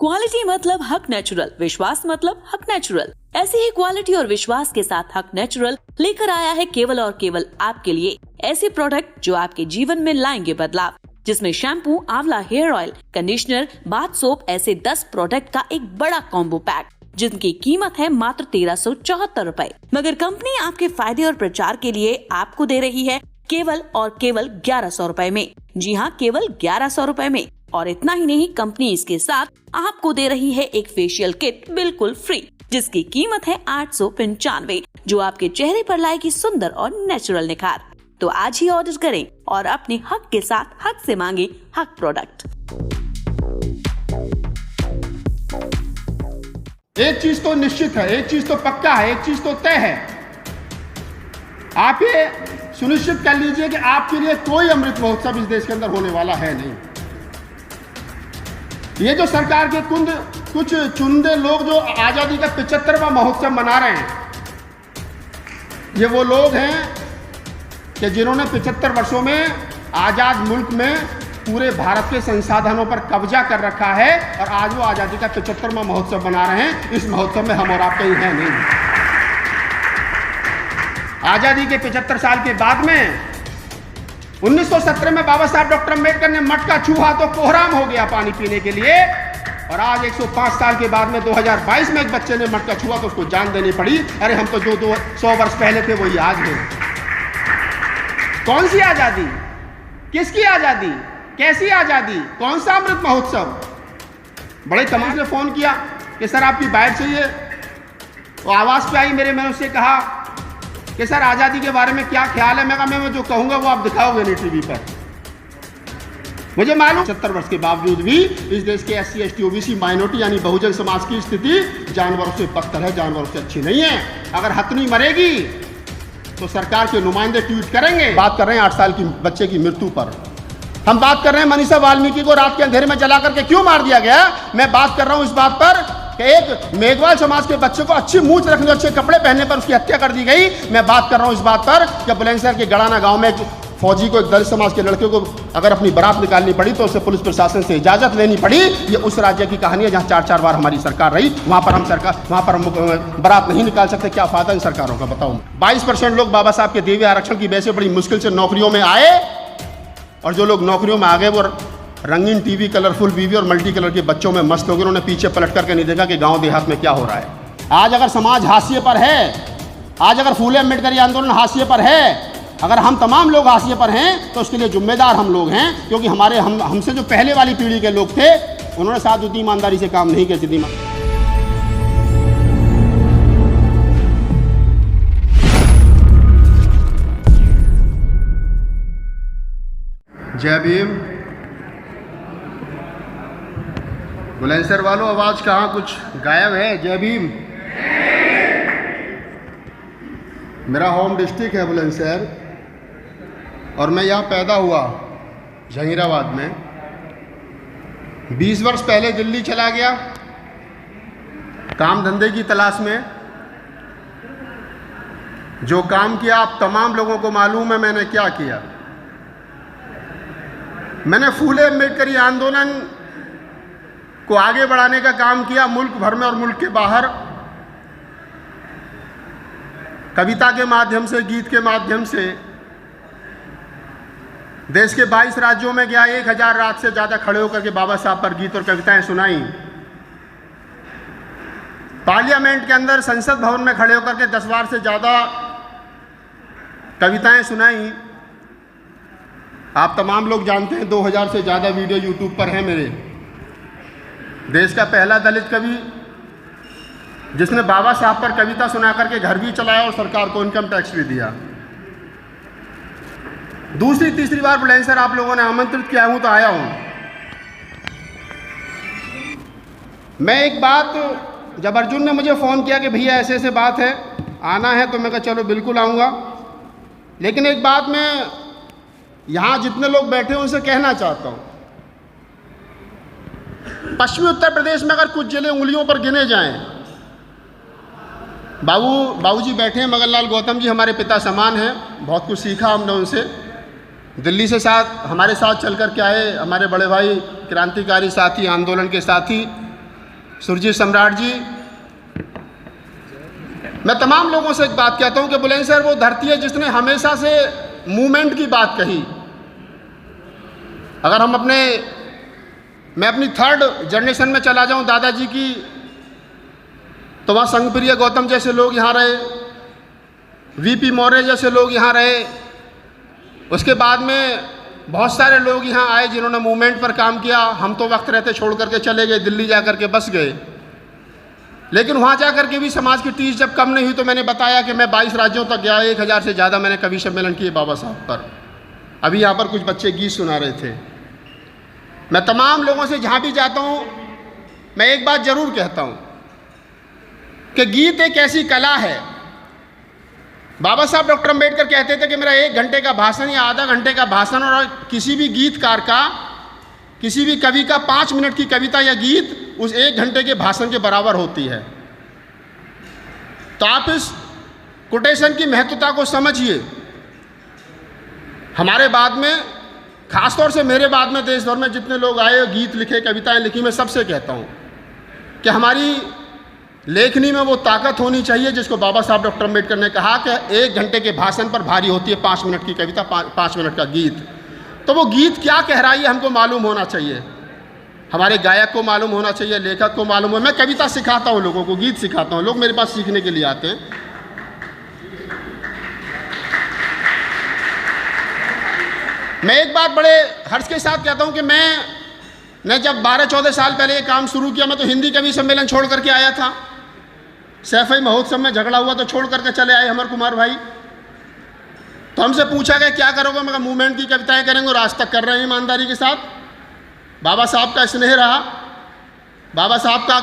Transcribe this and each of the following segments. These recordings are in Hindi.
क्वालिटी मतलब हक नेचुरल, विश्वास मतलब हक नेचुरल। ऐसी ही क्वालिटी और विश्वास के साथ हक नेचुरल लेकर आया है केवल और केवल आपके लिए ऐसे प्रोडक्ट जो आपके जीवन में लाएंगे बदलाव, जिसमें shampoo, amla hair oil, conditioner, bath soap ऐसे 10 प्रोडक्ट का एक बड़ा कॉम्बो पैक, जिनकी कीमत है मात्र 1374 रूपए। मगर कंपनी आपके फायदे और प्रचार के लिए आपको दे रही है केवल और केवल 1100 रूपए में। जी हाँ, केवल 1100 रूपए में। और इतना ही नहीं, कंपनी इसके साथ आपको दे रही है एक फेशियल किट बिल्कुल फ्री, जिसकी कीमत है 895, जो आपके चेहरे पर लाएगी सुंदर और नेचुरल निखार। तो आज ही ऑर्डर करें और अपने हक के साथ हक से मांगे हक प्रोडक्ट। एक चीज तो निश्चित है, एक चीज तो पक्का है, एक चीज तो तय है। आप ये सुनिश्चित कर लीजिए कि आपके लिए कोई अमृत महोत्सव इस देश के अंदर होने वाला है नहीं। ये जो सरकार के कुछ चुनिंदे लोग जो आजादी का 75वां महोत्सव मना रहे हैं, ये वो लोग हैं कि जिन्होंने 75 वर्षों में आजाद मुल्क में पूरे भारत के संसाधनों पर कब्जा कर रखा है और आज वो आजादी का 75वां महोत्सव मना रहे हैं। इस महोत्सव में हम और आप कहीं हैं नहीं। आजादी के 75 साल के बाद में 1917 में बाबा साहब डॉक्टर अम्बेडकर ने मटका छुआ तो कोहराम हो गया पानी पीने के लिए, और आज 105 साल के बाद में 2022 में एक बच्चे ने मटका छुआ तो उसको जान देनी पड़ी। अरे हम तो जो 100 वर्ष पहले थे वही आज है। कौन सी आजादी, किसकी आजादी, कैसी आजादी, कौन सा अमृत महोत्सव? बड़े तमाश ने फोन किया कि सर आपकी बाइट चाहिए। वो आवाज पे आई मेरे, मैंने उससे कहा कि सर आजादी के बारे में क्या ख्याल है। मैं कहा मैं जो कहूंगा वो आप दिखाओगे नहीं टीवी पर। मुझे मालूम 70 वर्ष के बावजूद भी इस देश के SC ST OBC माइनॉरिटी यानी बहुजन समाज की स्थिति जानवरों से बदतर है, जानवरों से अच्छी नहीं है। अगर हथनी मरेगी तो सरकार के नुमाइंदे ट्वीट करेंगे। बात कर रहे हैं 8 साल की बच्चे की मृत्यु पर। हम बात कर रहे हैं मनीषा वाल्मीकि को रात के अंधेरे में जला करके क्यों मार दिया गया। मैं बात कर रहा हूं इस बात पर कि एक मेघवाल समाज के बच्चे को अच्छी मूंछ रखने, अच्छे कपड़े पहनने पर उसकी हत्या कर दी गई। मैं बात कर रहा हूं इस बात पर कि बुलंदशहर के गड़ाना गांव में एक फौजी को, एक दलित समाज के लड़के को अगर अपनी बारात निकालनी पड़ी तो उसे पुलिस प्रशासन से इजाजत लेनी पड़ी। ये उस राज्य की कहानी है जहां 4-4 बार हमारी सरकार रही। वहां पर हम बारात नहीं निकाल सकते। क्या फायदा इन सरकारों का, बताओ। 22% लोग बाबा साहब के दिए हुए आरक्षण की वजह से बड़ी मुश्किल से नौकरियों में आए, और जो लोग नौकरियों में आ गए वो रंगीन टीवी, कलरफुल बीवी और मल्टी कलर के बच्चों में मस्त हो गए। उन्होंने पीछे पलट करके नहीं देखा कि गांव देहात में क्या हो रहा है। आज अगर समाज हाशिए पर है, आज अगर फूले अम्बेडकरी आंदोलन हाशिए पर है, अगर हम तमाम लोग हाशिए पर हैं, तो उसके लिए जिम्मेदार हम लोग हैं, क्योंकि हमसे जो पहले वाली पीढ़ी के लोग थे उन्होंने साथ उतनी ईमानदारी से काम नहीं किया जितनी। जय भीम। बुलंदशहर वालों, आवाज कहाँ कुछ गायब है। जय भीम। मेरा होम डिस्ट्रिक्ट है बुलंदशहर और मैं यहाँ पैदा हुआ जहीराबाद में। 20 वर्ष पहले दिल्ली चला गया काम धंधे की तलाश में। जो काम किया आप तमाम लोगों को मालूम है मैंने क्या किया। मैंने फूले अम्बेडकरी आंदोलन को आगे बढ़ाने का काम किया मुल्क भर में और मुल्क के बाहर। कविता के माध्यम से, गीत के माध्यम से देश के 22 राज्यों में गया। 1000 रात से ज़्यादा खड़े होकर के बाबा साहब पर गीत और कविताएं सुनाई। पार्लियामेंट के अंदर संसद भवन में खड़े होकर के 10 बार से ज़्यादा कविताएं सुनाई। आप तमाम लोग जानते हैं 2000 से ज़्यादा वीडियो यूट्यूब पर हैं मेरे। देश का पहला दलित कवि जिसने बाबा साहब पर कविता सुना करके घर भी चलाया और सरकार को इनकम टैक्स भी दिया। दूसरी तीसरी बार बुलंदशहर आप लोगों ने आमंत्रित किया हूं तो आया हूं। मैं एक बात, जब अर्जुन ने मुझे फ़ोन किया कि भैया ऐसे ऐसे बात है, आना है, तो मैं कहा चलो बिल्कुल आऊँगा। लेकिन एक बात मैं यहाँ जितने लोग बैठे हैं उनसे कहना चाहता हूँ। पश्चिमी उत्तर प्रदेश में अगर कुछ जिले उंगलियों पर गिने जाएं, बाबूजी बैठे हैं, मगन लाल गौतम जी हमारे पिता समान हैं, बहुत कुछ सीखा हमने उनसे। दिल्ली से हमारे साथ चल कर के आए हमारे बड़े भाई क्रांतिकारी साथी, आंदोलन के साथी सुरजीत सम्राट जी। मैं तमाम लोगों से एक बात कहता हूं कि बुलंदशहर वो धरती है जिसने हमेशा से मूवमेंट की बात कही। अगर मैं अपनी थर्ड जनरेशन में चला जाऊं दादाजी की, तो वहाँ संघप्रिय गौतम जैसे लोग यहाँ रहे, वीपी मौर्य जैसे लोग यहाँ रहे। उसके बाद में बहुत सारे लोग यहाँ आए जिन्होंने मूवमेंट पर काम किया। हम तो वक्त रहते छोड़ करके चले गए, दिल्ली जा कर के बस गए। लेकिन वहाँ जा कर के भी समाज की टीस जब कम नहीं हुई, तो मैंने बताया कि मैं 22 राज्यों तक गया, 1000 से ज़्यादा मैंने कवि सम्मेलन किए बाबा साहब पर। अभी यहाँ पर कुछ बच्चे गीत सुना रहे थे। मैं तमाम लोगों से जहाँ भी जाता हूँ, मैं एक बात ज़रूर कहता हूँ कि गीत एक ऐसी कला है। बाबा साहब डॉक्टर अम्बेडकर कहते थे कि मेरा 1 घंटे का भाषण या आधा घंटे का भाषण और किसी भी गीतकार का, किसी भी कवि का 5 मिनट की कविता या गीत उस 1 घंटे के भाषण के बराबर होती है। तो आप इस कोटेशन की महत्वता को समझिए। हमारे बाद में, खासतौर से मेरे बाद में देश भर में जितने लोग आए, गीत लिखे, कविताएं लिखी, मैं सबसे कहता हूँ कि हमारी लेखनी में वो ताकत होनी चाहिए जिसको बाबा साहब डॉक्टर अम्बेडकर ने कहा कि 1 घंटे के भाषण पर भारी होती है 5 मिनट की कविता, 5 मिनट का गीत। तो वो गीत क्या कह रहा है हमको मालूम होना चाहिए, हमारे गायक को मालूम होना चाहिए, लेखक को मालूम हो। मैं कविता सिखाता हूँ लोगों को, गीत सिखाता हूँ, लोग मेरे पास सीखने के लिए आते हैं। मैं एक बात बड़े हर्ष के साथ कहता हूँ कि मैंने जब 12-14 साल पहले ये काम शुरू किया, मैं तो हिंदी कवि सम्मेलन छोड़ करके आया था। सैफई महोत्सव में झगड़ा हुआ तो छोड़ करके चले आए अमर कुमार भाई। तो हमसे पूछा गया क्या करोगे, मैं मूवमेंट की कविताएं करेंगे, और आज तक कर रहे हैं ईमानदारी के साथ। बाबा साहब का स्नेह रहा, बाबा साहब का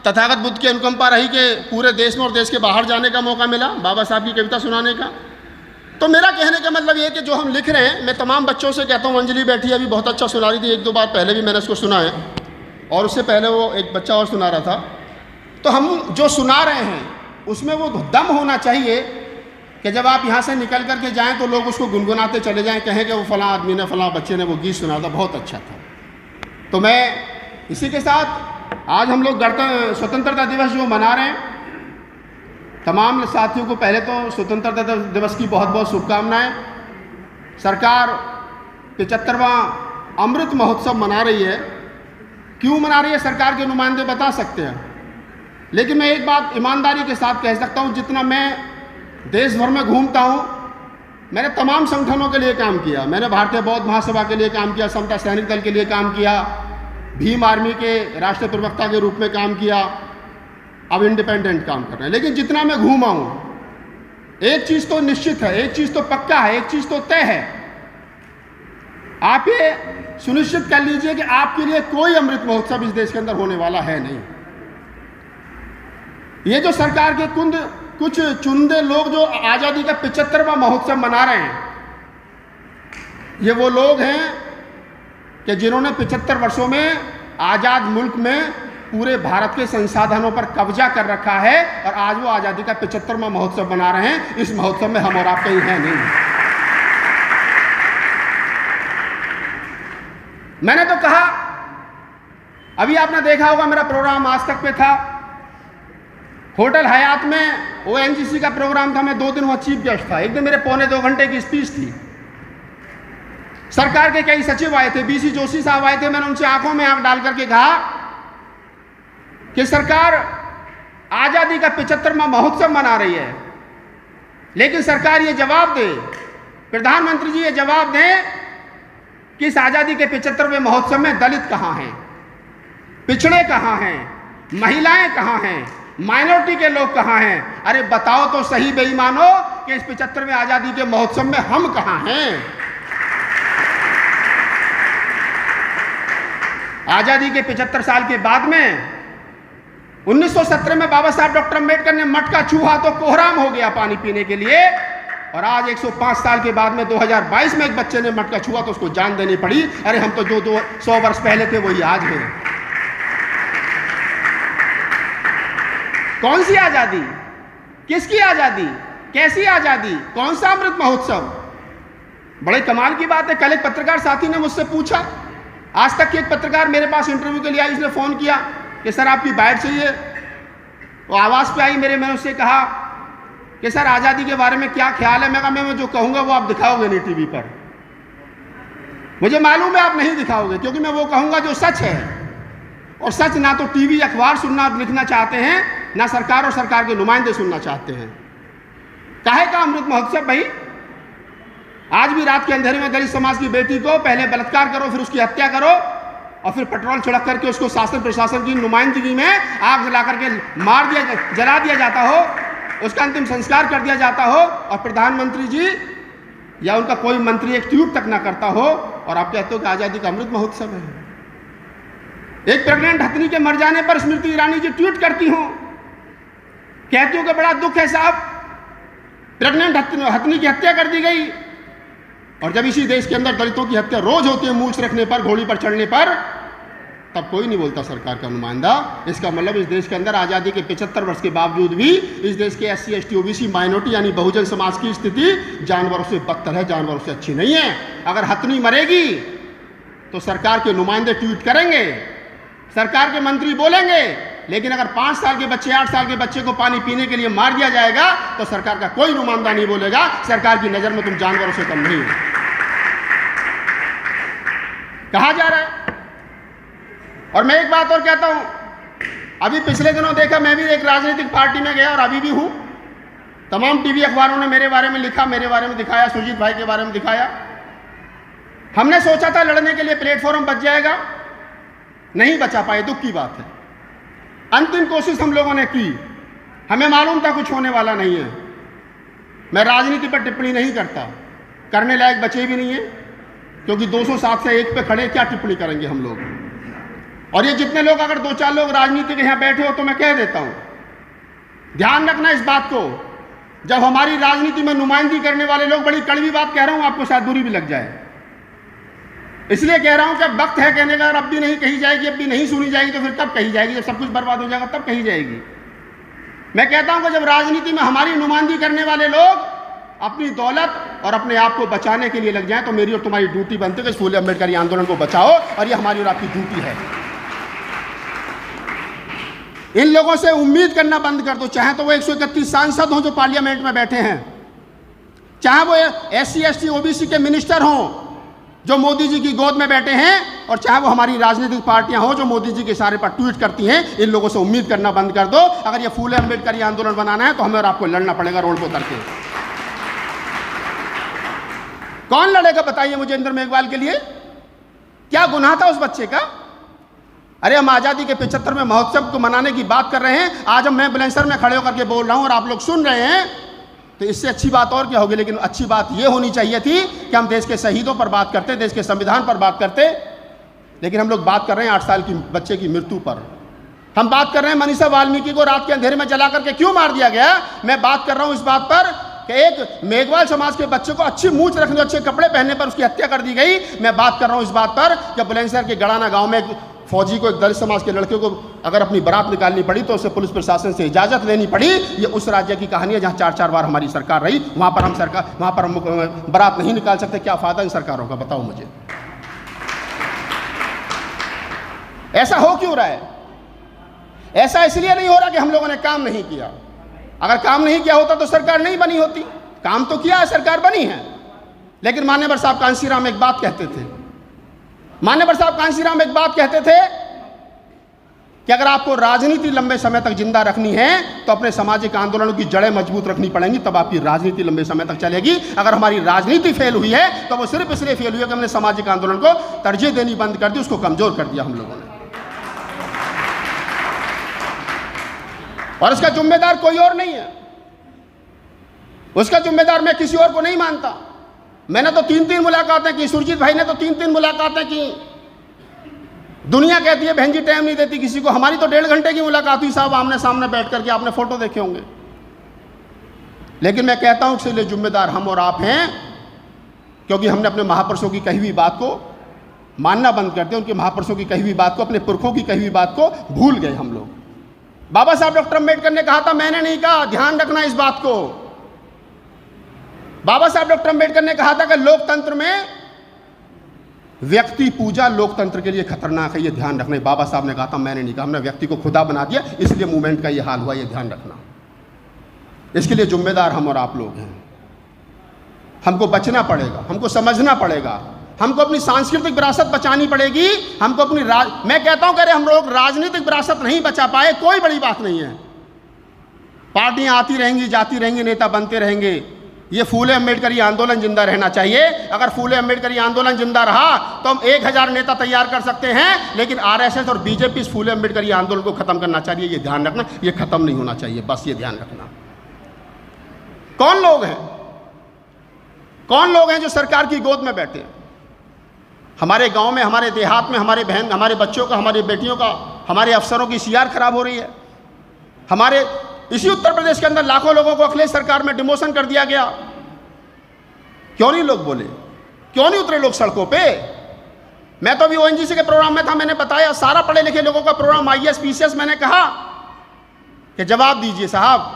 तथागत बुद्ध की अनुकंपा रही कि पूरे देश में और देश के बाहर जाने का मौका मिला बाबा साहब की कविता सुनाने का। तो मेरा कहने का मतलब ये है कि जो हम लिख रहे हैं, मैं तमाम बच्चों से कहता हूँ, अंजलि बैठी है अभी बहुत अच्छा सुना रही थी, 1-2 बार पहले भी मैंने उसको सुना है, और उससे पहले वो एक बच्चा और सुना रहा था। तो हम जो सुना रहे हैं उसमें वो दम होना चाहिए कि जब आप यहाँ से निकल करके जाएं तो लोग उसको गुनगुनाते चले जाएं, कहें कि वो फलां आदमी ने, फलां बच्चे ने वो गीत सुना था, बहुत अच्छा था। तो मैं इसी के साथ आज हम लोग स्वतंत्रता दिवस जो मना रहे हैं, तमाम साथियों को पहले तो स्वतंत्रता दिवस की बहुत बहुत शुभकामनाएं। सरकार 75वां अमृत महोत्सव मना रही है। क्यों मना रही है सरकार के नुमाइंदे बता सकते हैं, लेकिन मैं एक बात ईमानदारी के साथ कह सकता हूं, जितना मैं देश भर में घूमता हूं, मैंने तमाम संगठनों के लिए काम किया। मैंने भारतीय बौद्ध महासभा के लिए काम किया, समता सैनिक दल के लिए काम किया, भीम आर्मी के राष्ट्रीय प्रवक्ता के रूप में काम किया, अब इंडिपेंडेंट काम कर रहे हैं। लेकिन जितना मैं घूमा हूं, एक चीज तो निश्चित है, एक चीज तो पक्का है, एक चीज तो तय है। आप ये सुनिश्चित कर लीजिए कि आपके लिए कोई अमृत महोत्सव इस देश के अंदर होने वाला है नहीं। ये जो सरकार के कुछ चुनिंदे लोग जो आजादी का 75वां महोत्सव मना रहे हैं, ये वो लोग हैं कि जिन्होंने 75 वर्षों में आजाद मुल्क में पूरे भारत के संसाधनों पर कब्जा कर रखा है, और आज वो आजादी का 75वां महोत्सव मना रहे हैं। इस महोत्सव में हम और आप कहीं हैं नहीं। मैंने तो कहा, अभी आपने देखा होगा मेरा प्रोग्राम आज तक पे था, होटल हयात में ओएनजीसी का प्रोग्राम था, मैं 2 दिन वहां चीफ गेस्ट था। एक दिन मेरे 1.25 घंटे की स्पीच थी। सरकार के कई सचिव आए थे, बीसी जोशी साहब आए थे। मैंने उनसे आंखों में आंख डाल करके कहा कि सरकार आजादी का 75वां महोत्सव मना रही है, लेकिन सरकार ये जवाब दे, प्रधानमंत्री जी ये जवाब दें कि इस आजादी के 75वें महोत्सव में दलित कहां हैं, पिछड़े कहां हैं, महिलाएं कहां हैं, माइनॉरिटी के लोग कहां हैं। अरे बताओ तो सही बेईमानो कि इस 75वें आजादी के महोत्सव में हम कहां हैं। आजादी के 75 साल के बाद में 1917 में बाबा साहब डॉक्टर अम्बेडकर ने मटका छुआ तो कोहराम हो गया पानी पीने के लिए, और आज 105 साल के बाद में 2022 में एक बच्चे ने मटका छुआ तो उसको जान देनी पड़ी। अरे हम तो जो 100 वर्ष पहले थे वही आज हैं। कौन सी आजादी, किसकी आजादी, कैसी आजादी, कौन सा अमृत महोत्सव। बड़े कमाल की बात है, कल एक पत्रकार साथी ने मुझसे पूछा, आज तक की एक पत्रकार मेरे पास इंटरव्यू के लिए आई, इसने फ़ोन किया कि सर आपकी बाइट चाहिए, वो आवाज़ पे आई मेरे, मैंने उससे कहा कि सर आज़ादी के बारे में क्या ख्याल है। मैं कहा मैं जो कहूँगा वो आप दिखाओगे नहीं टीवी पर, मुझे मालूम है आप नहीं दिखाओगे, क्योंकि मैं वो कहूँगा जो सच है, और सच ना तो टीवी अखबार सुनना लिखना चाहते हैं, ना सरकार और सरकार के नुमाइंदे सुनना चाहते हैं। काहे का अमृत महोत्सव भाई? आज भी रात के अंधेरे में दलित समाज की बेटी को पहले बलात्कार करो, फिर उसकी हत्या करो, और फिर पेट्रोल छिड़क करके उसको शासन प्रशासन की नुमाइंदगी में आग जला करके जला दिया जाता हो, उसका अंतिम संस्कार कर दिया जाता हो, और प्रधानमंत्री जी या उनका कोई मंत्री एक ट्वीट तक ना करता हो, और आप कहते हो कि आज़ादी का अमृत महोत्सव है। एक प्रेग्नेंट हथनी के मर जाने पर स्मृति ईरानी जी ट्वीट करती हूं, कहती हूं कि बड़ा दुख है साहब, प्रेग्नेंट हथनी की हत्या कर दी गई, और जब इसी देश के अंदर दलितों की हत्या रोज होती है मूंछ रखने पर, घोड़ी पर चढ़ने पर, तब कोई नहीं बोलता सरकार का नुमाइंदा। इसका मतलब इस देश के अंदर आज़ादी के 75 वर्ष के बावजूद भी इस देश के SC ST OBC माइनॉरिटी यानी बहुजन समाज की स्थिति जानवरों से बदतर है, जानवरों से अच्छी नहीं है। अगर हथनी मरेगी तो सरकार के नुमाइंदे ट्वीट करेंगे, सरकार के मंत्री बोलेंगे, लेकिन अगर 5 साल के बच्चे 8 साल के बच्चे को पानी पीने के लिए मार दिया जाएगा तो सरकार का कोई नुमाइंदा नहीं बोलेगा, सरकार की नजर में तुम जानवरों से कम नहीं हो। कहा जा रहा है। और मैं एक बात और कहता हूं, अभी पिछले दिनों देखा, मैं भी एक राजनीतिक पार्टी में गया और अभी भी हूं, तमाम टीवी अखबारों ने मेरे बारे में लिखा, मेरे बारे में दिखाया, सुरजीत भाई के बारे में दिखाया। हमने सोचा था लड़ने के लिए प्लेटफॉर्म बच जाएगा, नहीं बचा पाए, दुख की बात है। अंतिम कोशिश हम लोगों ने की, हमें मालूम था कुछ होने वाला नहीं है। मैं राजनीति पर टिप्पणी नहीं करता, करने लायक बचे भी नहीं है, क्योंकि 207 से 1 पे खड़े क्या टिप्पणी करेंगे हम लोग। और ये जितने लोग, अगर 2-4 लोग राजनीति के यहाँ बैठे हो तो मैं कह देता हूं, ध्यान रखना इस बात को, जब हमारी राजनीति में नुमाइंदगी करने वाले लोग, बड़ी कड़वी बात कह रहा हूं, आपको शायद बुरी भी लग जाए, इसलिए कह रहा हूं कि अब वक्त है कहने का, अब भी नहीं कही जाएगी, अब भी नहीं सुनी जाएगी, तो फिर कब कही जाएगी? जब सब कुछ बर्बाद हो जाएगा तब कही जाएगी। मैं कहता हूं कि जब राजनीति में हमारी नुमाइंदगी करने वाले लोग अपनी दौलत और अपने आप को बचाने के लिए लग जाएं, तो मेरी और तुम्हारी ड्यूटी बनती है कि फूले अम्बेडकरी आंदोलन को बचाओ, और ये हमारी और आपकी ड्यूटी है। इन लोगों से उम्मीद करना बंद कर दो, चाहे तो वो 131 सांसद हों जो पार्लियामेंट में बैठे हैं, चाहे वो SC ST OBC के मिनिस्टर हों जो मोदी जी की गोद में बैठे हैं, और चाहे वो हमारी राजनीतिक पार्टियां हों जो मोदी जी के इशारे पर ट्वीट करती हैं, इन लोगों से उम्मीद करना बंद कर दो। अगर ये फूले अम्बेडकरी आंदोलन बनाना है तो हमें और आपको लड़ना पड़ेगा रोड पर उतर के। कौन लड़ेगा बताइए मुझे इंद्र मेघवाल के लिए? क्या गुनाह था उस बच्चे का? अरे हम आज़ादी के 75वें महोत्सव को मनाने की बात कर रहे हैं, आज हम मैं बुलंदशहर में खड़े होकर के बोल रहा हूं और आप लोग सुन रहे हैं, तो इससे अच्छी बात और क्या होगी। लेकिन अच्छी बात यह होनी चाहिए थी कि हम देश के शहीदों पर बात करते, देश के संविधान पर बात करते, लेकिन हम लोग बात कर रहे हैं 8 साल की बच्चे की मृत्यु पर। हम बात कर रहे हैं मनीषा वाल्मीकि को रात के अंधेरे में जला करके क्यों मार दिया गया। मैं बात कर रहा हूं इस बात पर कि एक मेघवाल समाज के बच्चे को अच्छी मूंछ रखने, अच्छे कपड़े पहनने पर उसकी हत्या कर दी गई। मैं बात कर रहा हूं इस बात पर कि बुलंदशहर के गड़ाना गांव में फौजी को, एक दलित समाज के लड़के को अगर अपनी बारात निकालनी पड़ी तो उसे पुलिस प्रशासन से इजाजत लेनी पड़ी। ये उस राज्य की कहानी है जहां 4-4 बार हमारी सरकार रही, वहां पर हम बारात नहीं निकाल सकते। क्या फायदा इन सरकारों का, बताओ मुझे। ऐसा हो क्यों रहा है? ऐसा इसलिए नहीं हो रहा कि हम लोगों ने काम नहीं किया। अगर काम नहीं किया होता तो सरकार नहीं बनी होती। काम तो किया है, सरकार बनी है। लेकिन मान्यवर साहब कांशीराम एक बात कहते थे, मान्यवर साहब कांशीराम एक बात कहते थे कि अगर आपको राजनीति लंबे समय तक जिंदा रखनी है तो अपने सामाजिक आंदोलनों की जड़ें मजबूत रखनी पड़ेंगी, तब आपकी राजनीति लंबे समय तक चलेगी। अगर हमारी राजनीति फेल हुई है तो वो सिर्फ इसलिए फेल हुई है कि हमने सामाजिक आंदोलन को तरजीह देनी बंद कर दी, उसको कमजोर कर दिया हम लोगों ने। और इसका जिम्मेदार कोई और नहीं है, उसका जिम्मेदार मैं किसी और को नहीं मानता। मैंने तो 3-3 मुलाकातें की, सुरजीत भाई ने तो 3-3 मुलाकातें की। दुनिया कहती है बहन जी टाइम नहीं देती किसी को, हमारी तो 1.5 घंटे की मुलाकात हुई साहब, आमने सामने बैठ करके, आपने फोटो देखे होंगे। लेकिन मैं कहता हूं इसलिए जिम्मेदार हम और आप हैं क्योंकि हमने अपने महापुरुषों की कही हुई बात को मानना बंद कर दिया, उनके महापुरुषों की कही हुई बात को, अपने पुरखों की कही हुई बात को भूल गए हम लोग। बाबा साहब डॉक्टर अम्बेडकर ने कहा था, मैंने नहीं कहा, ध्यान रखना इस बात को। बाबा साहब डॉक्टर अम्बेडकर ने कहा था कि लोकतंत्र में व्यक्ति पूजा लोकतंत्र के लिए खतरनाक है, ये ध्यान रखना। बाबा साहब ने कहा था, मैंने नहीं कहा। हमने व्यक्ति को खुदा बना दिया, इसलिए मूवमेंट का ये हाल हुआ, ये ध्यान रखना। इसके लिए जिम्मेदार हम और आप लोग हैं। हमको बचना पड़ेगा, हमको समझना पड़ेगा, हमको अपनी सांस्कृतिक विरासत बचानी पड़ेगी, हमको अपनी मैं कहता हूं कि हम लोग राजनीतिक विरासत नहीं बचा पाए, कोई बड़ी बात नहीं है। पार्टियां आती रहेंगी, जाती रहेंगी, नेता बनते रहेंगे। ये फूले अम्बेडकरी आंदोलन जिंदा रहना चाहिए। अगर फूले अम्बेडकरी आंदोलन जिंदा रहा तो हम 1000 नेता तैयार कर सकते हैं, लेकिन आरएसएस और बीजेपी इस फूले अम्बेडकरी आंदोलन को खत्म करना चाहिए। ये ध्यान रखना, ये खत्म नहीं होना चाहिए, बस ये ध्यान रखना। कौन लोग हैं, कौन लोग हैं जो सरकार की गोद में बैठे हैं? हमारे गांव में, हमारे देहात में, हमारे बहन, हमारे बच्चों का, हमारी बेटियों का, हमारे अफसरों की सीआर खराब हो रही है। हमारे इसी उत्तर प्रदेश के अंदर लाखों लोगों को अखिलेश सरकार में डिमोशन कर दिया गया। क्यों नहीं लोग बोले, क्यों नहीं उतरे लोग सड़कों पे? मैं तो अभी ओएनजीसी के प्रोग्राम में था, मैंने बताया सारा पढ़े लिखे लोगों का प्रोग्राम, आईएएस पीसीएस। मैंने कहा कि जवाब दीजिए साहब,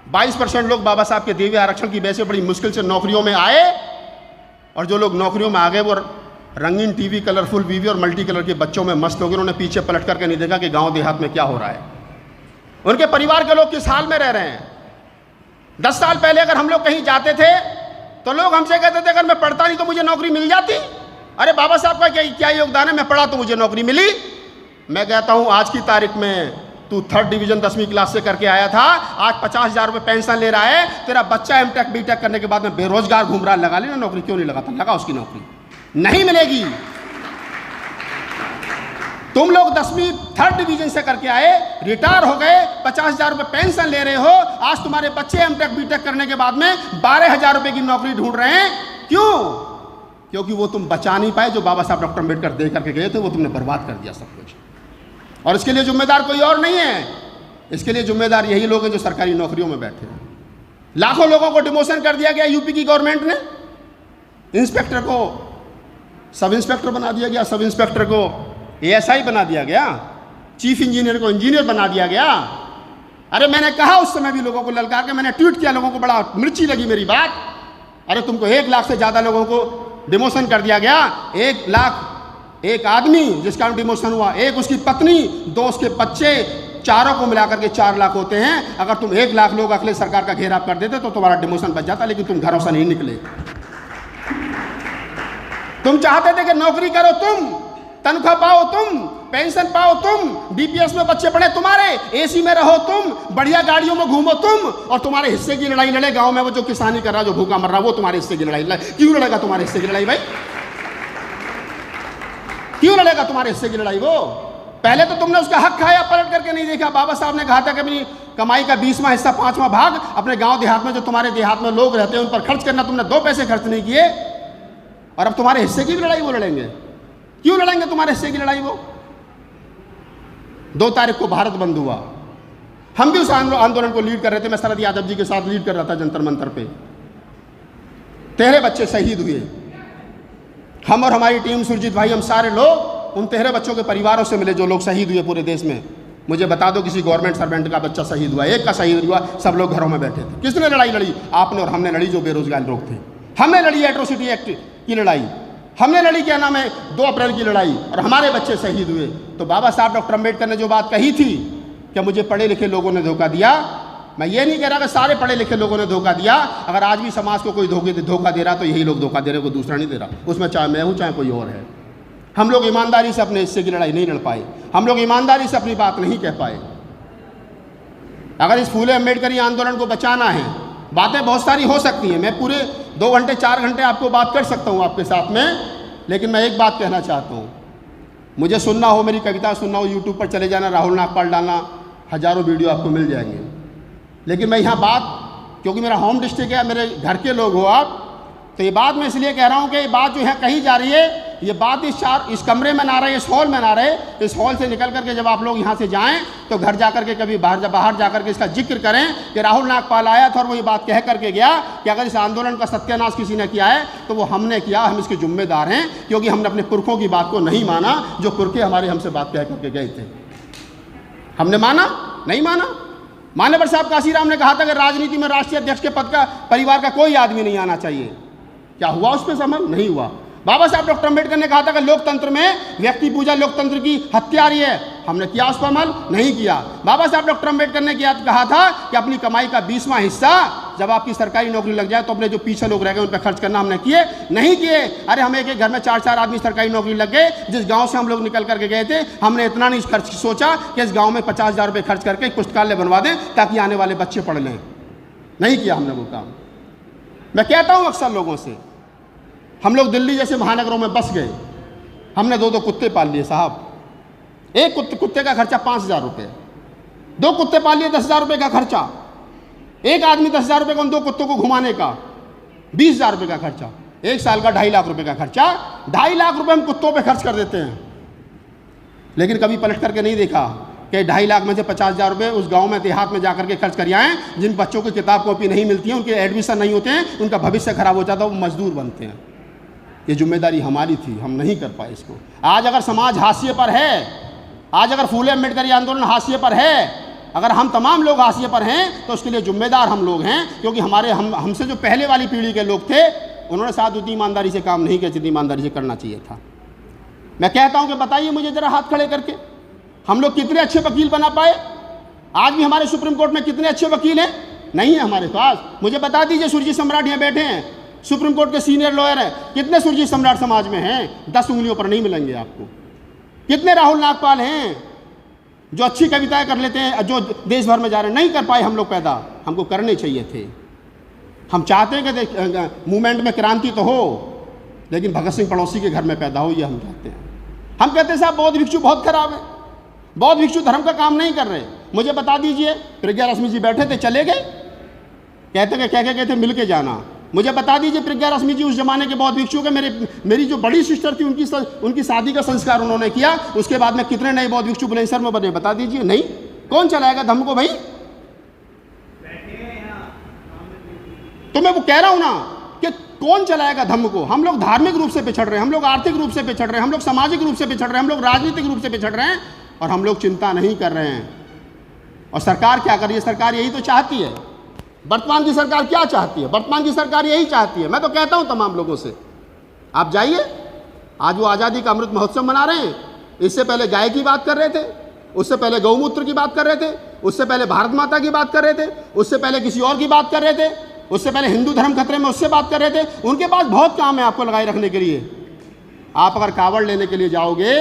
22% लोग बाबा साहब के दिए हुए आरक्षण की वजह से बड़ी मुश्किल से नौकरियों में आए, और जो लोग नौकरियों में आ गए वो रंगीन टीवी, कलरफुल वीवी और मल्टी कलर के बच्चों में मस्त हो गए। उन्होंने पीछे पलट करके नहीं देखा कि गांव देहात में क्या हो रहा है, उनके परिवार के लोग किस हाल में रह रहे हैं। 10 साल पहले अगर हम लोग कहीं जाते थे तो लोग हमसे कहते थे, अगर मैं पढ़ता नहीं तो मुझे नौकरी मिल जाती। अरे बाबा साहब का क्या योगदान है, मैं पढ़ा तो मुझे नौकरी मिली। मैं कहता हूं आज की तारीख में तू 3rd डिवीजन 10वीं क्लास से करके आया था, आज 50,000 रुपये पेंशन ले रहा है। तेरा बच्चा एमटेक बीटेक करने के बाद में बेरोजगार घूम रहा है, लगा लेना नौकरी। क्यों नहीं लगाता? लगा, उसकी नौकरी नहीं मिलेगी। तुम लोग 10वीं 3rd डिवीजन से करके आए, रिटायर हो गए, 50,000 रुपये पेंशन ले रहे हो। आज तुम्हारे बच्चे एमटेक बीटेक करने के बाद में 12,000 रुपये की नौकरी ढूंढ रहे हैं। क्यों? क्योंकि वो तुम बचा नहीं पाए, जो बाबा साहब डॉक्टर अम्बेडकर दे करके गए थे, वो तुमने बर्बाद कर दिया सब कुछ। और इसके लिए जिम्मेदार कोई और नहीं है, इसके लिए जिम्मेदार यही लोग हैं जो सरकारी नौकरियों में बैठे हैं। लाखों लोगों को डिमोशन कर दिया गया यूपी की गवर्नमेंट ने। इंस्पेक्टर को सब इंस्पेक्टर बना दिया गया, सब इंस्पेक्टर को एएसआई बना दिया गया, चीफ इंजीनियर को इंजीनियर बना दिया गया। अरे मैंने कहा उस समय भी लोगों को ललकार के, मैंने ट्वीट किया, लोगों को बड़ा मिर्ची लगी मेरी बात। अरे तुमको 1 लाख से ज़्यादा लोगों को डिमोशन कर दिया गया। 1 लाख एक आदमी जिसका डिमोशन हुआ, एक उसकी पत्नी, 2 उसके बच्चे, चारों को मिलाकर के 4 लाख होते हैं। अगर तुम 1 लाख लोग अखिलेश सरकार का घेराव कर देते तो तुम्हारा डिमोशन बच जाता, लेकिन तुम घरों से नहीं निकले। तुम चाहते थे कि नौकरी करो तुम, तनख्वाह पाओ तुम, पेंशन पाओ तुम, डीपीएस में बच्चे पढ़े तुम्हारे, एसी में रहो तुम, बढ़िया गाड़ियों में घूमो तुम, और तुम्हारे हिस्से की लड़ाई लड़े गांव में वो जो किसानी कर रहा, जो भूखा मर रहा, वो तुम्हारे हिस्से की लड़ाई लड़े। क्यों लड़ेगा तुम्हारे हिस्से की लड़ाई भाई? क्यों लड़ेगा तुम्हारे हिस्से की लड़ाई? वो पहले तो तुमने उसका हक खाया, पलट करके नहीं देखा। बाबा साहब ने कहा था कि अपनी कमाई का 20वां हिस्सा, 5वां भाग अपने गांव देहात में, जो तुम्हारे देहात में लोग रहते हैं, उन पर खर्च करना। तुमने 2 पैसे खर्च नहीं किए, और अब तुम्हारे हिस्से की भी लड़ाई वो लड़ेंगे। क्यों लड़ेंगे तुम्हारे हिस्से की लड़ाई वो? 2 तारीख को भारत बंद हुआ, हम भी उस आंदोलन को लीड कर रहे थे। मैं शरद यादव जी के साथ लीड कर रहा था जंतर मंतर पे। 13 बच्चे शहीद हुए। हम और हमारी टीम, सुरजीत भाई, हम सारे लोग उन 13 बच्चों के परिवारों से मिले जो लोग शहीद हुए पूरे देश में। मुझे बता दो किसी गवर्नमेंट सर्वेंट का बच्चा शहीद हुआ, एक का शहीद हुआ, सब लोग घरों में बैठे थे। किसने लड़ाई लड़ी? आपने और हमने लड़ी, जो बेरोजगार लोग थे। हमने लड़ी एट्रोसिटी एक्ट की लड़ाई, हमने लड़ी क्या नाम है 2 अप्रैल की लड़ाई, और हमारे बच्चे शहीद हुए। तो बाबा साहब डॉक्टर अम्बेडकर ने जो बात कही थी कि मुझे पढ़े लिखे लोगों ने धोखा दिया, मैं ये नहीं कह रहा कि सारे पढ़े लिखे लोगों ने धोखा दिया। अगर आज भी समाज को कोई धोखा दे रहा तो यही लोग धोखा दे रहे, कोई दूसरा नहीं दे रहा। उसमें चाहे मैं हूँ, चाहे कोई और है। हम लोग ईमानदारी से अपने हिस्से की लड़ाई नहीं लड़ पाए, हम लोग ईमानदारी से अपनी बात नहीं कह पाए। अगर इस फूले अम्बेडकरी आंदोलन को बचाना है, बातें बहुत सारी हो सकती हैं, मैं पूरे 2 घंटे 4 घंटे आपको बात कर सकता हूँ आपके साथ में, लेकिन मैं एक बात कहना चाहता हूँ। मुझे सुनना हो, मेरी कविता सुनना हो, यूट्यूब पर चले जाना, राहुल नागपाल डालना, हज़ारों वीडियो आपको मिल जाएंगे। लेकिन मैं यहाँ बात, क्योंकि मेरा होम डिस्ट्रिक्ट है, मेरे घर के लोग हो आप, तो ये बात मैं इसलिए कह रहा हूँ कि ये बात जो है कही जा रही है, ये बात इस कमरे में ना रहे, इस हॉल में ना रहे। इस हॉल से निकल करके जब आप लोग यहाँ से जाएं तो घर जा करके कभी बाहर जा करके इसका जिक्र करें कि राहुल नागपाल आया था और वो ये बात कह करके गया कि अगर इस आंदोलन का सत्यानाश किसी ने किया है तो वो हमने किया, हम इसके जिम्मेदार हैं, क्योंकि हमने अपने पुरखों की बात को नहीं माना, जो पुरखे हमारे हमसे बात कह करके गए थे। हमने माना? नहीं माना। मान्यवर साहब काशीराम ने कहा था कि राजनीति में राष्ट्रीय अध्यक्ष के पद का परिवार का कोई आदमी नहीं आना चाहिए। क्या हुआ उस पर अमल? नहीं हुआ। बाबा साहब डॉक्टर अम्बेडकर ने कहा था कि लोकतंत्र में व्यक्ति पूजा लोकतंत्र की हत्यारी है। हमने किया उस पर अमल? नहीं किया। बाबा साहब डॉक्टर अम्बेडकर ने कहा था कि अपनी कमाई का 20वां हिस्सा जब आपकी सरकारी नौकरी लग जाए तो अपने जो पीछे लोग रह गए उन पर खर्च करना। हमने किए? नहीं किए। अरे हम एक घर में 4-4 आदमी सरकारी नौकरी लग गए। जिस गांव से हम लोग निकल करके गए थे हमने इतना नहीं खर्च सोचा कि इस गांव में 50,000 रुपये खर्च करके पुस्तकालय बनवा दें ताकि आने वाले बच्चे पढ़ लें। नहीं किया हमने वो काम। मैं कहता हूं अक्सर लोगों से, हम लोग दिल्ली जैसे महानगरों में बस गए, हमने 2-2 कुत्ते पाल लिए साहब। एक कुत्ते का खर्चा 5,000 रुपये, 2 कुत्ते पाल लिए 10,000 रुपये का खर्चा, एक आदमी 10,000 रुपये का उन 2 कुत्तों को घुमाने का, 20,000 रुपये का खर्चा, 1 साल का 2.5 लाख रुपये का खर्चा। 2.5 लाख रुपये हम कुत्तों पे खर्च कर देते हैं, लेकिन कभी पलट करके नहीं देखा कि 2.5 लाख में से 50,000 रुपये उस गांव में देहात में जाकर के खर्च कर आए जिन बच्चों को किताब कॉपी नहीं मिलती है, उनके एडमिशन नहीं होते हैं, उनका भविष्य खराब हो जाता है, वो मजदूर बनते हैं। ये जिम्मेदारी हमारी थी, हम नहीं कर पाए इसको। आज अगर समाज हाशिए पर है, आज अगर फूले अम्बेडकरी आंदोलन हाशिए पर है, अगर हम तमाम लोग हाशिए पर हैं तो उसके लिए जिम्मेदार हम लोग हैं, क्योंकि हमसे जो पहले वाली पीढ़ी के लोग थे उन्होंने शायद उतनी ईमानदारी से काम नहीं किया जितनी ईमानदारी से करना चाहिए था। मैं कहता हूं कि बताइए मुझे जरा हाथ खड़े करके, हम लोग कितने अच्छे वकील बना पाए? आज भी हमारे सुप्रीम कोर्ट में कितने अच्छे वकील हैं? नहीं है हमारे पास। मुझे बता दीजिए, सुरजीत सम्राट यहाँ बैठे हैं, सुप्रीम कोर्ट के सीनियर लॉयर हैं, कितने सुरजीत सम्राट समाज में हैं? 10 उंगलियों पर नहीं मिलेंगे आपको। कितने राहुल नागपाल हैं जो अच्छी कविताएं कर लेते हैं, जो देश भर में जा रहे हैं? नहीं कर पाए हम लोग पैदा, हमको करने चाहिए थे। हम चाहते हैं कि मूवमेंट में क्रांति तो हो, लेकिन भगत सिंह पड़ोसी के घर में पैदा हो, ये हम चाहते हैं। हम कहते हैं साहब बौद्ध भिक्षु बहुत खराब है, बौद्ध भिक्षु धर्म का काम नहीं कर रहे। मुझे बता दीजिए, प्रज्ञा रश्मि जी बैठे थे, चले गए, कहते कि क्या क्या कहते मिल के जाना। मुझे बता दीजिए, प्रज्ञा रश्मि जी उस जमाने के बौद्ध भिक्षु के मेरी जो बड़ी सिस्टर थी उनकी शादी का संस्कार उन्होंने किया, उसके बाद में कितने नए बौद्ध भिक्षु बुलंदशहर में बने? बता दीजिए। नहीं। कौन चलाएगा धर्म को भाई? तो मैं वो कह रहा हूं ना कि कौन चलाएगा धर्म को? हम लोग धार्मिक रूप से पिछड़ रहे हैं, हम लोग आर्थिक रूप से पिछड़ रहे हैं, हम लोग सामाजिक रूप से पिछड़ रहे हैं, हम लोग राजनीतिक रूप से पिछड़ रहे हैं, और हम लोग चिंता नहीं कर रहे हैं। और सरकार क्या कर रही है? सरकार यही तो चाहती है। वर्तमान की सरकार क्या चाहती है? वर्तमान की सरकार यही चाहती है। मैं तो कहता हूं तमाम लोगों से, आप जाइए, आज वो आज़ादी का अमृत महोत्सव मना रहे हैं। इससे पहले गाय की बात कर रहे थे, उससे पहले गौमूत्र की बात कर रहे थे, उससे पहले भारत माता की बात कर रहे थे, उससे पहले किसी और की बात कर रहे थे, उससे पहले हिंदू धर्म खतरे में उससे बात कर रहे थे। उनके पास बहुत काम है आपको लगाए रखने के लिए। आप अगर कावड़ लेने के लिए जाओगे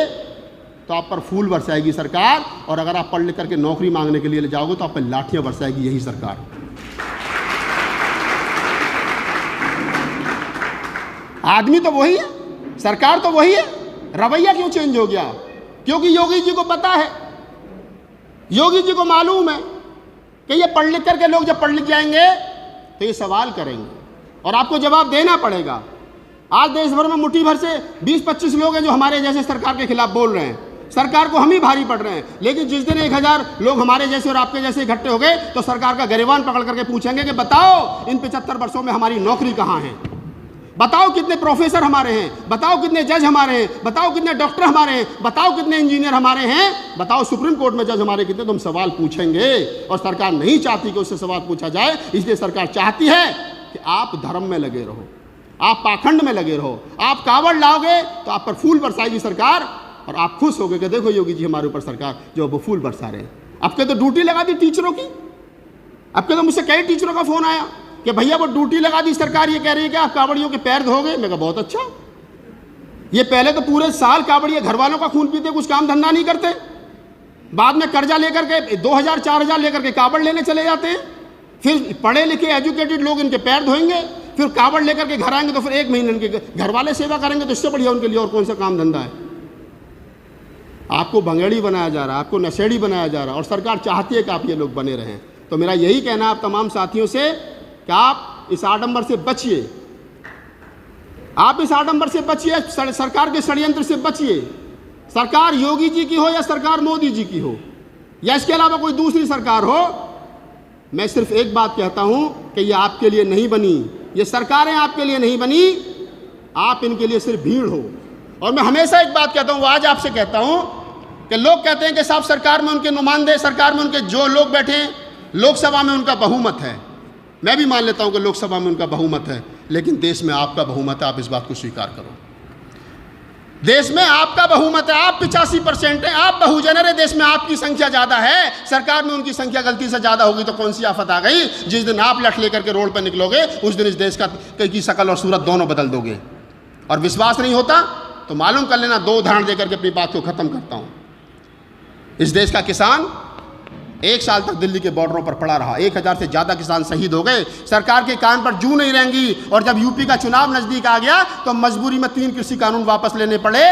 तो आप पर फूल बरसाएगी सरकार, और अगर आप पढ़ लिख करके नौकरी मांगने के लिए जाओगे तो आप पर लाठियां बरसाएगी यही सरकार। आदमी तो वही है, सरकार तो वही है, रवैया क्यों चेंज हो गया? क्योंकि योगी जी को पता है, योगी जी को मालूम है कि ये पढ़ लिख करके लोग जब पढ़ लिख जाएंगे तो ये सवाल करेंगे और आपको जवाब देना पड़ेगा। आज देश भर में मुट्ठी भर से 20-25 लोग हैं जो हमारे जैसे सरकार के खिलाफ बोल रहे हैं, सरकार को हम ही भारी पड़ रहे हैं। लेकिन जिस दिन 1000 लोग हमारे जैसे और आपके जैसे इकट्ठे हो गए तो सरकार का गिरबान पकड़ करके पूछेंगे कि बताओ इन 75 वर्षों में हमारी नौकरी कहाँ है, बताओ कितने प्रोफेसर हमारे हैं, बताओ कितने जज हमारे हैं, बताओ कितने डॉक्टर हमारे हैं, बताओ कितने इंजीनियर हमारे हैं, बताओ सुप्रीम कोर्ट में जज हमारे कितने। तो हम सवाल पूछेंगे और सरकार नहीं चाहती कि उससे सवाल पूछा जाए, इसलिए सरकार चाहती है कि आप धर्म में लगे रहो, आप पाखंड में लगे रहो। आप कावड़ लाओगे तो आप पर फूल बरसाएगी सरकार और आप खुश हो गए कि देखो योगी जी हमारे ऊपर सरकार जो वो फूल बरसा रहे हैं। अब के तो ड्यूटी लगा दी टीचरों की, अब के तो मुझसे कई टीचरों का फोन आया कि भैया वो ड्यूटी लगा दी सरकार, ये कह रही है कि आप कावड़ियों के पैर धोगे। मैं कहा बहुत अच्छा, ये पहले तो पूरे साल कावड़िया घर वालों का खून पीते, कुछ काम धंधा नहीं करते, बाद में कर्जा लेकर के 2000-4000 लेकर के कावड़ लेने चले जाते हैं, फिर पढ़े लिखे एजुकेटेड लोग इनके पैर धोएंगे, फिर कावड़ लेकर के घर आएंगे तो फिर 1 महीने इनके घर वाले सेवा करेंगे। तो इससे बढ़िया उनके लिए और कौन सा काम धंधा है? आपको भंगेड़ी बनाया जा रहा है, आपको नशेड़ी बनाया जा रहा है और सरकार चाहती है कि आप ये लोग बने रहें। तो मेरा यही कहना है आप तमाम साथियों से कि आप इस आडंबर से बचिए, आप इस आडंबर से बचिए, सरकार के षड्यंत्र से बचिए। सरकार योगी जी की हो या सरकार मोदी जी की हो या इसके अलावा कोई दूसरी सरकार हो, मैं सिर्फ एक बात कहता हूं कि ये आपके लिए नहीं बनी, ये सरकारें आपके लिए नहीं बनी, आप इनके लिए सिर्फ भीड़ हो। और मैं हमेशा एक बात कहता हूं, वो आज आपसे कहता हूं कि लोग कहते हैं कि साहब सरकार में उनके नुमाइंदे, सरकार में उनके जो लोग बैठे हैं, लोकसभा में उनका बहुमत है, मैं भी मान लेता हूं कि लोकसभा में उनका बहुमत है, लेकिन देश में आपका बहुमत है, आप इस बात को स्वीकार करो। देश में आपका बहुमत है, आप 85% हैं, आप बहुजनर है, देश में आपकी संख्या ज्यादा है, सरकार में उनकी संख्या गलती से ज्यादा होगी तो कौन सी आफत आ गई? जिस दिन आप लठ लेकर के रोड पर निकलोगे उस दिन इस देश की शकल और सूरत दोनों बदल दोगे। और विश्वास नहीं होता तो मालूम कर लेना, 2 उदाहरण देकर के अपनी बात को खत्म करता हूं। इस देश का किसान 1 साल तक दिल्ली के बॉर्डरों पर पड़ा रहा, 1000 से ज्यादा किसान शहीद हो गए, सरकार के कान पर जू नहीं रहेंगी। और जब यूपी का चुनाव नजदीक आ गया तो मजबूरी में 3 कृषि कानून वापस लेने पड़े।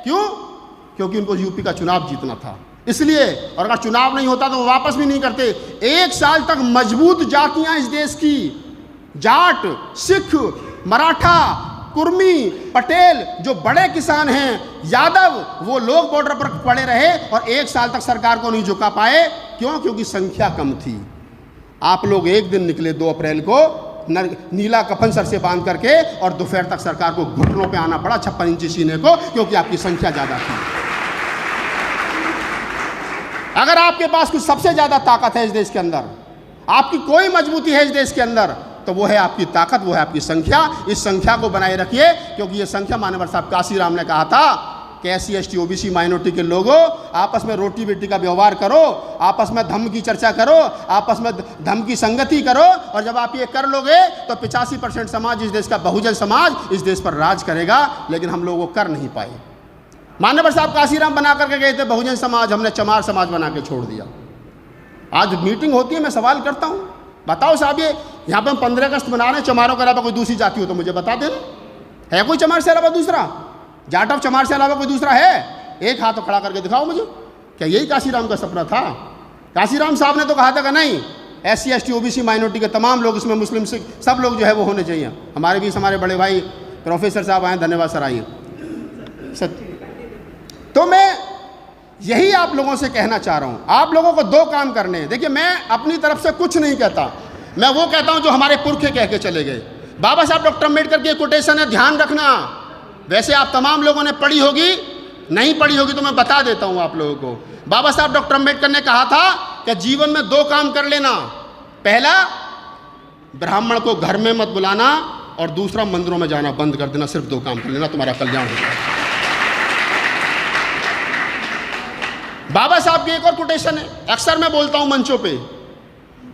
क्यों? क्योंकि उनको यूपी का चुनाव जीतना था, इसलिए। और अगर चुनाव नहीं होता तो वो वापस भी नहीं करते। 1 साल तक मजबूत जातियां इस देश की, जाट, सिख, मराठा, कुर्मी, पटेल, जो बड़े किसान हैं, यादव, वो लोग बॉर्डर पर पड़े रहे और 1 साल तक सरकार को नहीं झुका पाए। क्यों? क्योंकि संख्या कम थी। आप लोग एक दिन निकले 2 अप्रैल को नीला कफन सर से बांध करके और दोपहर तक सरकार को घुटनों पे आना पड़ा 56 इंची सीने को, क्योंकि आपकी संख्या ज्यादा थी। अगर आपके पास कुछ सबसे ज्यादा ताकत है इस देश के अंदर, आपकी कोई मजबूती है इस देश के अंदर, तो वो है आपकी ताकत, वो है आपकी संख्या। इस संख्या को बनाए रखिए, क्योंकि ये संख्या, माननीय साहब काशीराम ने कहा था कि SC ST OBC माइनॉरिटी के लोगों, आपस में रोटी बेटी का व्यवहार करो, आपस में धर्म की चर्चा करो, आपस में धर्म की संगति करो, और जब आप ये कर लोगे तो 85% समाज, इस देश का बहुजन समाज, इस देश पर राज करेगा। लेकिन हम लोग वो कर नहीं पाए। माननीय साहब काशीराम बना करके गए थे बहुजन समाज, हमने चमार समाज बना के छोड़ दिया। आज मीटिंग होती है, मैं सवाल करता हूँ, बताओ साहब, ये यहाँ पे हम 15 अगस्त मना रहे हैं, चमारों के अलावा कोई दूसरी जाति हो तो मुझे बता देना, है कोई चमार से अलावा दूसरा? जाट ऑफ चमार से अलावा कोई दूसरा है? एक हाथ तो खड़ा करके दिखाओ मुझे। क्या यही काशीराम का सपना था? काशीराम साहब ने तो कहा था कि नहीं, SC ST OBC माइनॉरिटी के तमाम लोग, इसमें मुस्लिम सिख सब लोग जो है वो होने चाहिए। हमारे बीच हमारे बड़े भाई प्रोफेसर साहब आए, धन्यवाद सर, आइए। तो मैं यही आप लोगों से कहना चाह रहा हूं, आप लोगों को 2 काम करने हैं। देखिए, मैं अपनी तरफ से कुछ नहीं कहता, मैं वो कहता हूं जो हमारे पुरखे कह के चले गए। बाबा साहब डॉक्टर अम्बेडकर की कोटेशन है, ध्यान रखना। वैसे आप तमाम लोगों ने पढ़ी होगी, नहीं पढ़ी होगी तो मैं बता देता हूं आप लोगों को। बाबा साहब डॉक्टर अम्बेडकर ने कहा था कि जीवन में 2 काम कर लेना, पहला ब्राह्मण को घर में मत बुलाना, और दूसरा मंदिरों में जाना बंद कर देना। सिर्फ 2 काम कर लेना, तुम्हारा कल्याण हो जाएगा। बाबा साहब की एक और कोटेशन है, अक्सर मैं बोलता हूं मंचों पे।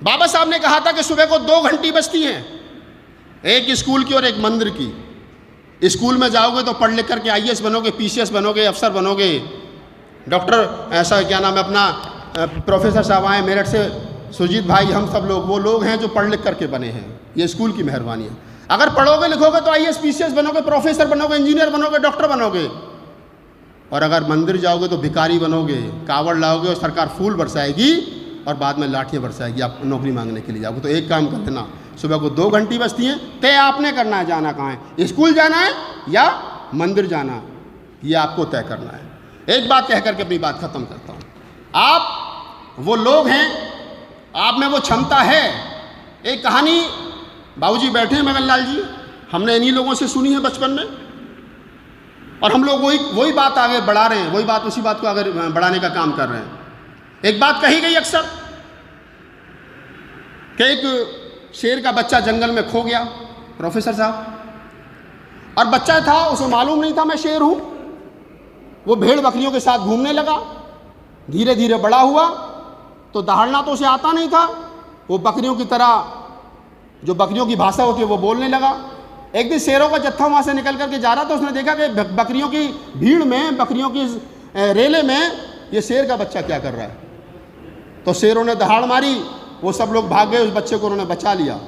बाबा साहब ने कहा था कि सुबह को 2 घंटी बजती हैं, एक स्कूल की और एक मंदिर की। स्कूल में जाओगे तो पढ़ लिख करके IAS बनोगे, PCS बनोगे, अफसर बनोगे, डॉक्टर, ऐसा क्या नाम है अपना, प्रोफेसर साहब आए मेरठ से, सुजीत भाई, हम सब लोग वो लोग हैं जो पढ़ लिख करके बने हैं। ये स्कूल की मेहरबानी है। अगर पढ़ोगे लिखोगे तो IAS PCS बनोगे, प्रोफेसर बनोगे, इंजीनियर बनोगे, डॉक्टर बनोगे। और अगर मंदिर जाओगे तो भिखारी बनोगे, कावड़ लाओगे और सरकार फूल बरसाएगी और बाद में लाठियाँ बरसाएगी, आप नौकरी मांगने के लिए जाओगे। तो एक काम कर देना, सुबह को 2 घंटी बजती हैं, तय आपने करना है जाना कहाँ है, स्कूल जाना है या मंदिर जाना है, ये आपको तय करना है। एक बात कह करके अपनी बात खत्म करता हूँ, आप वो लोग हैं, आप में वो क्षमता है। एक कहानी बाबूजी बैठे हैं मगन लाल जी, हमने इन्हीं लोगों से सुनी है बचपन में, और हम लोग वही बात आगे बढ़ा रहे हैं, वही बात, उसी बात को आगे बढ़ाने का काम कर रहे हैं। एक बात कही गई अक्सर कि एक शेर का बच्चा जंगल में खो गया, प्रोफेसर साहब, और बच्चा था, उसे मालूम नहीं था मैं शेर हूं। वो भेड़ बकरियों के साथ घूमने लगा, धीरे धीरे बड़ा हुआ तो दहाड़ना तो उसे आता नहीं था। वो बकरियों की तरह, जो बकरियों की भाषा होती है वो बोलने लगा। एक दिन शेरों का जत्था वहां से निकल करके जा रहा था, उसने देखा कि बकरियों की भीड़ में, बकरियों की रेले में ये शेर का बच्चा क्या कर रहा है। तो शेरों ने दहाड़ मारी, वो सब लोग भाग गए, उस बच्चे को उन्होंने बचा लिया।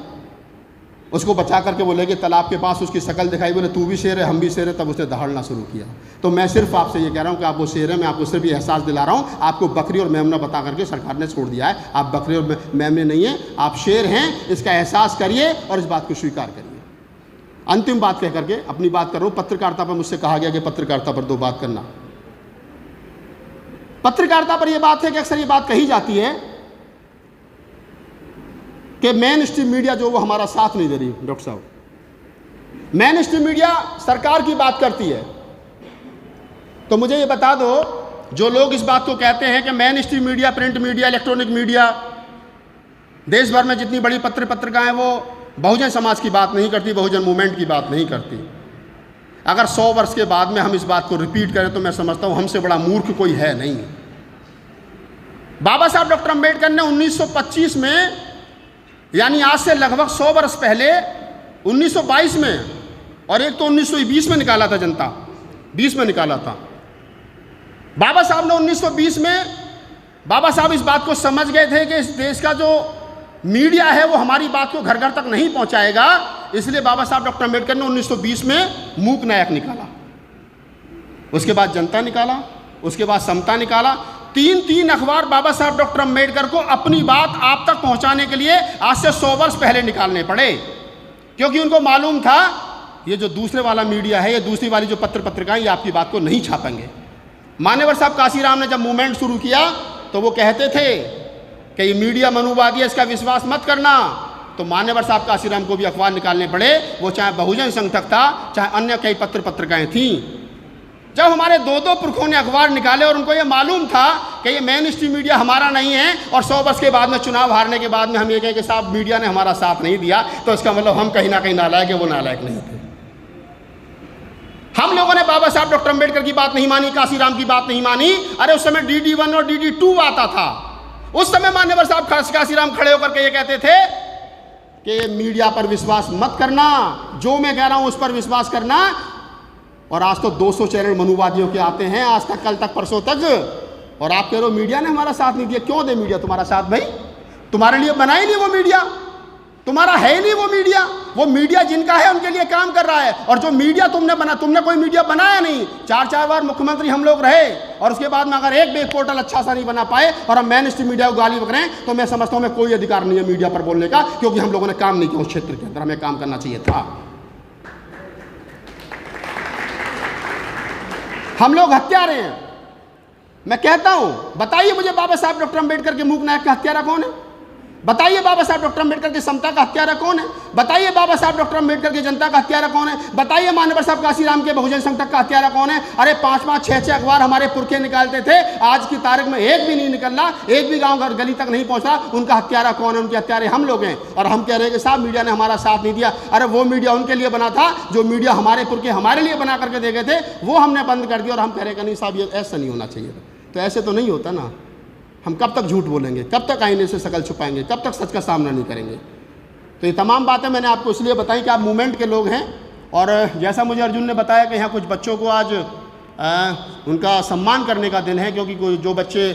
उसको बचा करके वो ले गए तालाब के पास, उसकी शक्ल दिखाई, बोले तू भी शेर है, हम भी शेर है। तब उसने दहाड़ना शुरू किया। तो मैं सिर्फ आपसे ये कह रहा हूँ कि आप वो शेर है, मैं आपको सिर्फ ये एहसास दिला रहा हूँ, आपको बकरी और मेमना बता करके सरकार ने छोड़ दिया है। आप बकरी और मेमने नहीं हैं, आप शेर हैं, इसका एहसास करिए और इस बात को स्वीकार करिए। अंतिम बात कह करके अपनी बात कर रहा हूँ। पत्रकारिता पर मुझसे कहा गया कि पत्रकारिता पर 2 बात करना। पत्रकारिता पर यह बात है कि अक्सर ये बात कही जाती है कि मेन स्ट्रीम मीडिया जो वो हमारा साथ नहीं दे रही। डॉक्टर साहब, मेन स्ट्रीम मीडिया सरकार की बात करती है, तो मुझे ये बता दो, जो लोग इस बात को कहते हैं कि main stream media, print media, electronic media देश भर में जितनी बड़ी पत्रिकाएं वो बहुजन समाज की बात नहीं करती, बहुजन मूवमेंट की बात नहीं करती। अगर 100 वर्ष के बाद में हम इस बात को रिपीट करें तो मैं समझता हूं हमसे बड़ा मूर्ख कोई है नहीं। बाबा साहब डॉक्टर अम्बेडकर ने 1925 में, यानी आज से लगभग 100 वर्ष पहले 1922 में, और एक तो 1920 में निकाला था, जनता 20 में निकाला था। बाबा साहब ने 1920 में, बाबा साहब इस बात को समझ गए थे कि इस देश का जो मीडिया है वो हमारी बात को घर घर तक नहीं पहुंचाएगा, इसलिए बाबा साहब डॉक्टर अम्बेडकर ने 1920 में मूक नायक निकाला, उसके बाद जनता निकाला, उसके बाद समता निकाला। तीन अखबार बाबा साहब डॉक्टर अम्बेडकर को अपनी बात आप तक पहुंचाने के लिए आज से 100 वर्ष पहले निकालने पड़े, क्योंकि उनको मालूम था ये जो दूसरे वाला मीडिया है, ये दूसरी वाली जो पत्रिकाएं, ये आपकी बात को नहीं छापेंगे। मान्यवर साहब काशीराम ने जब मूवमेंट शुरू किया तो वो कहते थे कि ये मीडिया मनुवादी है, इसका विश्वास मत करना। तो मान्यवर साहब काशीराम को भी अखबार निकालने पड़े, वो चाहे बहुजन संघ तक था, चाहे अन्य कई पत्रिकाएं थीं। जब हमारे दो पुरखों ने अखबार निकाले और उनको ये मालूम था कि ये मेन स्ट्रीम मीडिया हमारा नहीं है, और 100 वर्ष के बाद में चुनाव हारने के बाद में हम ये कहें कि साहब मीडिया ने हमारा साथ नहीं दिया, तो इसका मतलब हम कहीं ना कहीं नालायक है, वो नालायक नहीं थे। हम लोगों ने बाबा साहब डॉक्टर अम्बेडकर की बात नहीं मानी, काशीराम की बात नहीं मानी। अरे उस समय DD1 और DD2 आता था, उस समय मान्यवर साहब काशीराम खड़े होकर के ये कहते थे कि मीडिया पर विश्वास मत करना, जो मैं कह रहा हूं उस पर विश्वास करना। और आज तो 200 चैनल मनुवादियों के आते हैं, आज तक, कल तक, परसों तक, और आप कह रहे हो मीडिया ने हमारा साथ नहीं दिया। क्यों दे मीडिया तुम्हारा साथ भाई? तुम्हारे लिए बना ही नहीं वो मीडिया, तुम्हारा है ही नहीं वो मीडिया। वो मीडिया जिनका है उनके लिए काम कर रहा है, और जो मीडिया तुमने कोई मीडिया बनाया नहीं। 4 बार मुख्यमंत्री हम लोग रहे, और उसके बाद में अगर एक भी पोर्टल अच्छा सा नहीं बना पाए और हम मेन स्ट्रीम मीडिया को गाली बक रहे हैं, तो मैं समझता हूं मैं कोई अधिकार नहीं है मीडिया पर बोलने का, क्योंकि हम लोगों ने काम नहीं किया उस क्षेत्र के अंदर, हमें काम करना चाहिए था। हम लोग हत्यारे हैं। मैं कहता हूं, बताइए मुझे बाबा साहब डॉक्टर अम्बेडकर के मूक नायक का हत्यारा कौन है? बताइए बाबा साहब डॉक्टर अम्बेडकर की समता का हत्यारा कौन है? बताइए बाबा साहब डॉक्टर अम्बेडकर की जनता का हत्यारा कौन है? बताइए मान्यवर साहब काशीराम के बहुजन संघ तक का हत्यारा कौन है? अरे 5-5, 6-6 अखबार हमारे पुरखे निकालते थे, आज की तारीख में एक भी नहीं निकल रहा, एक भी गांव घर गली तक नहीं पहुंच रहा। उनका हत्यारा कौन है? उनके हत्यारे हम लोग हैं। और हम कह रहे हैं कि साहब मीडिया ने हमारा साथ नहीं दिया। अरे वो मीडिया उनके लिए बना था, जो मीडिया हमारे पुरखे हमारे लिए बना करके दे गए थे, वो हमने बंद कर दिया। और हम कह रहे हैं कि नहीं साहब, ये ऐसा नहीं होना चाहिए। तो ऐसे तो नहीं होता ना। हम कब तक झूठ बोलेंगे, कब तक आईने से शकल छुपाएंगे, कब तक सच का सामना नहीं करेंगे? तो ये तमाम बातें मैंने आपको इसलिए बताई कि आप मूवमेंट के लोग हैं। और जैसा मुझे अर्जुन ने बताया कि यहाँ कुछ बच्चों को आज उनका सम्मान करने का दिन है, क्योंकि जो बच्चे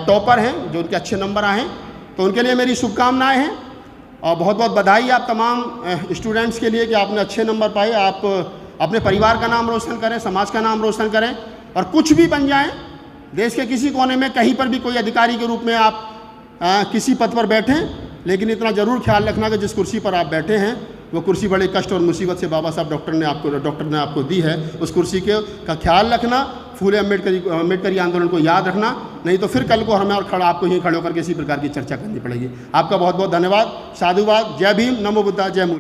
टॉपर हैं, जो उनके अच्छे नंबर आए हैं, तो उनके लिए मेरी शुभकामनाएँ हैं। और बहुत बहुत बधाई आप तमाम स्टूडेंट्स के लिए कि आपने अच्छे नंबर पाए। आप अपने परिवार का नाम रोशन करें, समाज का नाम रोशन करें, और कुछ भी बन जाएँ। देश के किसी कोने में कहीं पर भी कोई अधिकारी के रूप में आप किसी पद पर बैठें, लेकिन इतना ज़रूर ख्याल रखना कि जिस कुर्सी पर आप बैठे हैं वो कुर्सी बड़े कष्ट और मुसीबत से बाबा साहब डॉक्टर ने आपको दी है। उस कुर्सी का ख्याल रखना, फूले अम्बेडकरी आंदोलन को याद रखना, नहीं तो फिर कल को हमें और आपको यहीं खड़े होकर किसी प्रकार की चर्चा करनी पड़ेगी। आपका बहुत बहुत धन्यवाद, साधुवाद। जय भीम, नमो बुद्धा, जय मूल।